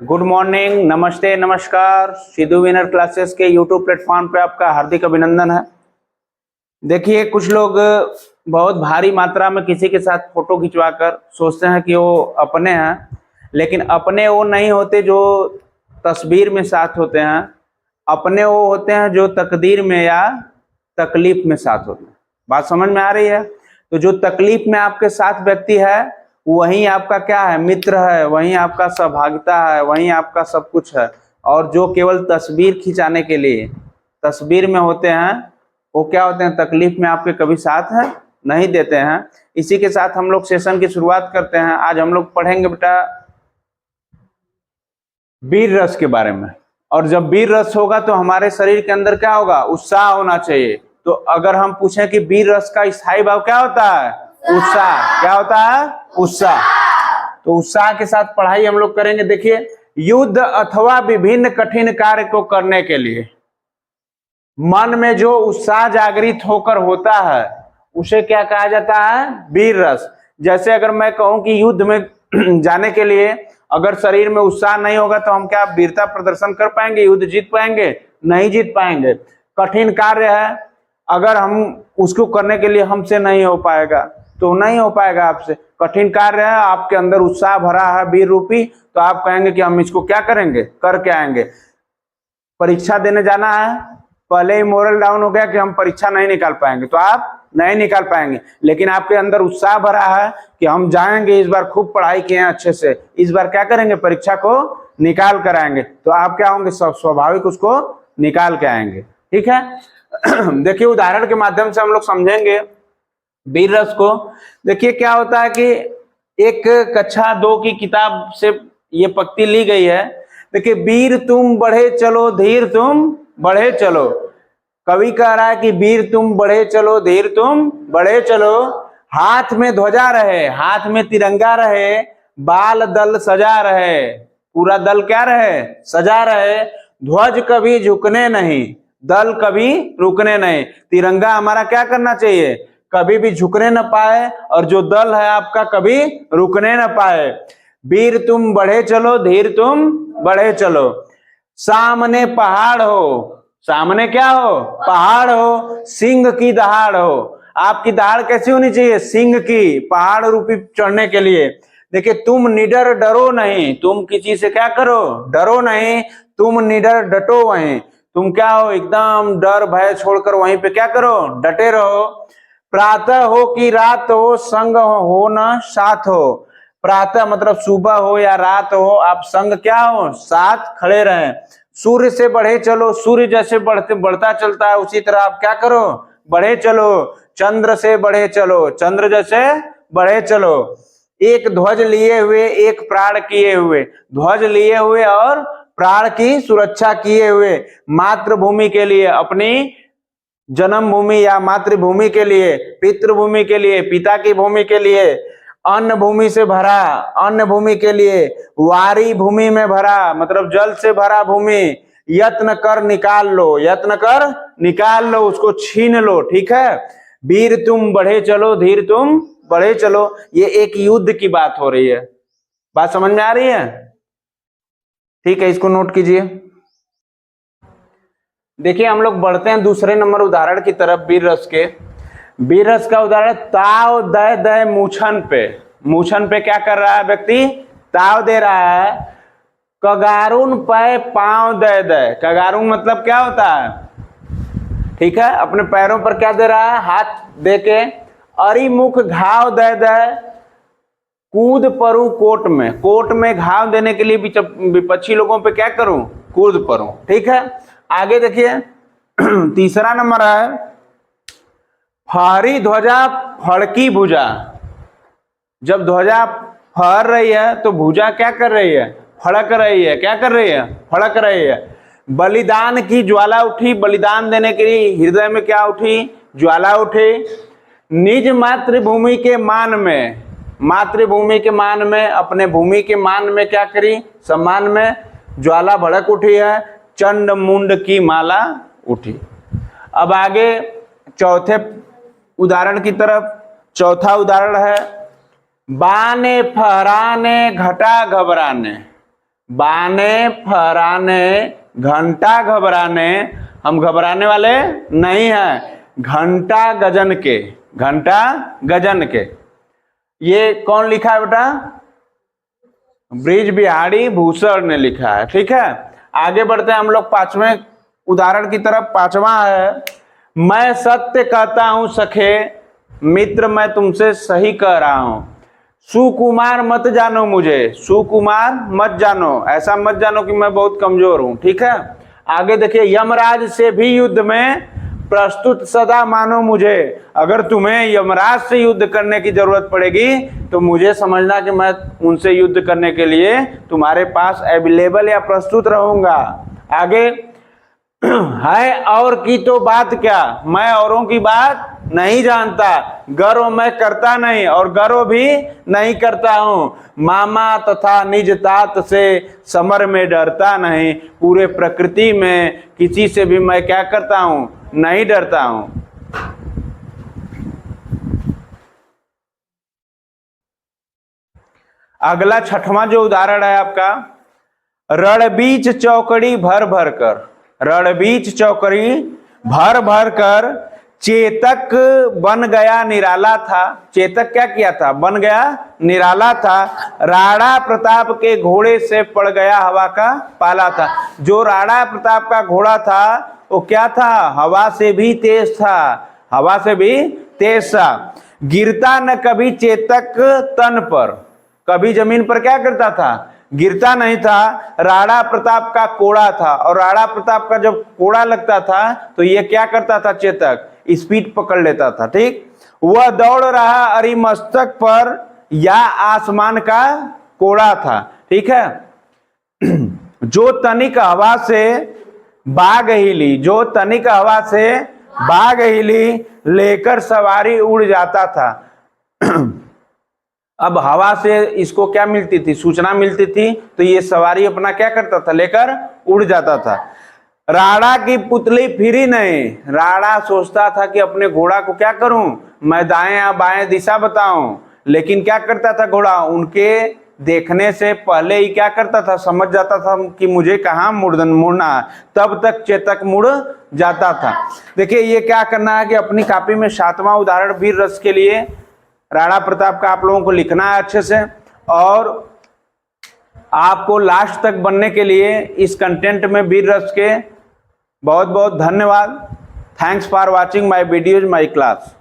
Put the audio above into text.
Good morning, नमस्ते, नमस्कार। Sidhu winner classes के यूट्यूब प्लेटफॉर्म पे आपका हार्दिक अभिनंदन है। देखिए, कुछ लोग बहुत भारी मात्रा में किसी के साथ फोटो खिंचवाकर सोचते हैं कि वो अपने हैं, लेकिन अपने वो नहीं होते जो तस्वीर में साथ होते हैं। अपने वो होते हैं जो तकदीर में या तकलीफ में साथ होते हैं। बात समझ में आ रही है? तो जो तकलीफ में आपके साथ व्यक्ति है वही आपका क्या है, मित्र है, वही आपका सहभागिता है, वही आपका सब कुछ है। और जो केवल तस्वीर खिंचाने के लिए तस्वीर में होते हैं वो क्या होते हैं, तकलीफ में आपके कभी साथ है नहीं देते हैं। इसी के साथ हम लोग सेशन की शुरुआत करते हैं। आज हम लोग पढ़ेंगे बेटा वीर रस के बारे में। और जब वीर रस होगा तो हमारे शरीर के अंदर क्या होगा, उत्साह होना चाहिए। तो अगर हम पूछें कि वीर रस का स्थायी भाव क्या होता है, उत्साह। क्या होता है? उत्साह। तो उत्साह के साथ पढ़ाई हम लोग करेंगे। देखिए, युद्ध अथवा विभिन्न कठिन कार्य को करने के लिए मन में जो उत्साह जागृत होकर होता है उसे क्या कहा जाता है, वीर रस। जैसे अगर मैं कहूं कि युद्ध में जाने के लिए अगर शरीर में उत्साह नहीं होगा तो हम क्या वीरता प्रदर्शन कर पाएंगे, युद्ध जीत पाएंगे? नहीं जीत पाएंगे। कठिन कार्य है, अगर हम उसको करने के लिए हमसे नहीं हो पाएगा तो नहीं हो पाएगा आपसे। कठिन कार्य है, आपके अंदर उत्साह भरा है वीर रूपी, तो आप कहेंगे कि हम इसको क्या करेंगे, करके आएंगे। परीक्षा देने जाना है, पहले ही मोरल डाउन हो गया कि हम परीक्षा नहीं निकाल पाएंगे, तो आप नहीं निकाल पाएंगे। लेकिन आपके अंदर उत्साह भरा है कि हम जाएंगे, इस बार खूब पढ़ाई किए हैं अच्छे से, इस बार क्या करेंगे, परीक्षा को निकाल कर आएंगे, तो आप क्या होंगे, स्वाभाविक उसको निकाल के आएंगे। ठीक है। देखिए, उदाहरण के माध्यम से हम लोग समझेंगे वीर रस को। देखिए क्या होता है कि एक कक्षा 2 की किताब से ये पंक्ति ली गई है। देखिए, वीर तुम बढ़े चलो, धीर तुम बढ़े चलो। कवि कह रहा है कि वीर तुम बढ़े चलो, धीर तुम बढ़े चलो। हाथ में ध्वजा रहे, हाथ में तिरंगा रहे, बाल दल सजा रहे, पूरा दल क्या रहे, सजा रहे। ध्वज कभी झुकने नहीं, दल कभी रुकने नहीं। तिरंगा हमारा क्या करना चाहिए, कभी भी झुकने न पाए, और जो दल है आपका कभी रुकने न पाए। वीर तुम बढ़े चलो, धीर तुम बढ़े चलो। सामने पहाड़ हो, सामने क्या हो, पहाड़ हो, सिंह की दहाड़ हो। आपकी दहाड़ कैसी होनी चाहिए, सिंह की, पहाड़ रूपी चढ़ने के लिए। देखिए, तुम निडर डरो नहीं, तुम किसी से क्या करो, डरो नहीं, तुम निडर डटो वहीं। तुम क्या हो, एकदम डर भय छोड़कर वहीं पे क्या करो, डटे रहो। प्रातः हो कि रात हो, संग हो न साथ हो। प्रातः मतलब सुबह हो या रात हो, आप संग क्या हो, साथ खड़े रहें। सूर्य से बढ़े चलो, सूर्य जैसे बढ़ता चलता है उसी तरह आप क्या करो, बढ़े चलो। चंद्र से बढ़े चलो, चंद्र जैसे बढ़े चलो। एक ध्वज लिए हुए, एक प्राण किए हुए, ध्वज लिए हुए और प्राण की सुरक्षा किए हुए। मातृभूमि के लिए, अपनी जन्मभूमि या मातृभूमि के लिए, पितृभूमि के लिए, पिता की भूमि के लिए। अन्न भूमि से भरा, अन्न भूमि के लिए। वारी भूमि में भरा मतलब जल से भरा भूमि। यत्न कर निकाल लो, यत्न कर निकाल लो, उसको छीन लो। ठीक है। वीर तुम बढ़े चलो, धीर तुम बढ़े चलो। ये एक युद्ध की बात हो रही है। बात समझ में आ रही है? ठीक है, इसको नोट कीजिए। देखिए, हम लोग बढ़ते हैं दूसरे नंबर उदाहरण की तरफ वीर रस के। वीर रस का उदाहरण, ताव दय दय मूछन पे। मूछन पे क्या कर रहा है व्यक्ति, ताव दे रहा है। कगारुन पे पांव दय दय। कगारुन मतलब क्या होता है, ठीक है, अपने पैरों पर क्या दे रहा है, हाथ दे के। अरि मुख घाव दय दय, कूद परूं कोट में। कोट में घाव देने के लिए विपक्षी लोगों पे क्या करूं, कूद परूं। ठीक है। आगे देखिए, तीसरा नंबर है, फहरी ध्वजा फड़की भुजा। जब ध्वजा फहर रही है तो भुजा क्या कर रही है, फड़क रही है। क्या कर रही है, फड़क रही है। बलिदान की ज्वाला उठी, बलिदान देने के लिए हृदय में क्या उठी, ज्वाला उठी। निज मातृभूमि के मान में, मातृभूमि के मान में, अपने भूमि के मान में क्या करी, सम्मान में ज्वाला भड़क उठी है। चंड मुंड की माला उठी। अब आगे चौथे उदाहरण की तरफ। चौथा उदाहरण है, बाने फहराने घटा घबराने। बाने फहराने, घंटा घबराने, हम घबराने वाले नहीं हैं, घंटा गजन के, घंटा गजन के। ये कौन लिखा है बेटा? ब्रिज बिहारी भूषण ने लिखा है। ठीक है, आगे बढ़ते हैं हम लोग पांचवें उदाहरण की तरफ। पांचवा है, मैं सत्य कहता हूं सखे, मित्र मैं तुमसे सही कह रहा हूं, सुकुमार मत जानो मुझे, सुकुमार मत जानो, ऐसा मत जानो कि मैं बहुत कमजोर हूं। ठीक है, आगे देखिए, यमराज से भी युद्ध में प्रस्तुत सदा मानो मुझे, अगर तुम्हें यमराज से युद्ध करने की जरूरत पड़ेगी तो मुझे समझना कि मैं उनसे युद्ध करने के लिए तुम्हारे पास अवेलेबल या प्रस्तुत रहूंगा। आगे है, और की तो बात क्या, मैं औरों की बात नहीं जानता, गर्व मैं करता नहीं और गर्व भी नहीं करता हूं, मामा तथा निज तात से समर में डरता नहीं, पूरे प्रकृति में किसी से भी मैं क्या करता हूं, नहीं डरता हूं। अगला छठवां जो उदाहरण है आपका, रणबीच चौकड़ी भर भर कर, रणबीच चौकड़ी भर भर कर चेतक बन गया निराला था, चेतक क्या किया था, बन गया निराला था, राणा प्रताप के घोड़े से पड़ गया हवा का पाला था। जो राणा प्रताप का घोड़ा था वो क्या था, हवा से भी तेज था, हवा से भी तेज था। गिरता न कभी चेतक तन पर, कभी जमीन पर क्या करता था, गिरता नहीं था। राणा प्रताप का कोड़ा था और राणा प्रताप का जब कोड़ा लगता था तो ये क्या करता था, चेतक स्पीड पकड़ लेता था। ठीक, वह दौड़ रहा अरिमस्तक पर या आसमान का कोड़ा था। ठीक है, जो तनिक हवा से बाग हिली, जो तनिक हवा से बाग हिली, लेकर सवारी उड़ जाता था। अब हवा से इसको क्या मिलती थी, सूचना मिलती थी, तो ये सवारी अपना क्या करता था, लेकर उड़ जाता था। राणा की पुतली फिरी नहीं, राणा सोचता था कि अपने घोड़ा को क्या करूं, मैं दाएं या बाएं दिशा बताऊं, लेकिन क्या करता था घोड़ा, उनके देखने से पहले ही क्या करता था, समझ जाता था कि मुझे कहाँ मुड़ना है, तब तक चेतक मुड़ जाता था। देखिए ये क्या करना है कि अपनी कॉपी में सातवां उदाहरण वीर रस के लिए राणा प्रताप का आप लोगों को लिखना है अच्छे से, और आपको लास्ट तक बनने के लिए इस कंटेंट में वीर रस के बहुत बहुत धन्यवाद। Thanks for watching my videos, my class.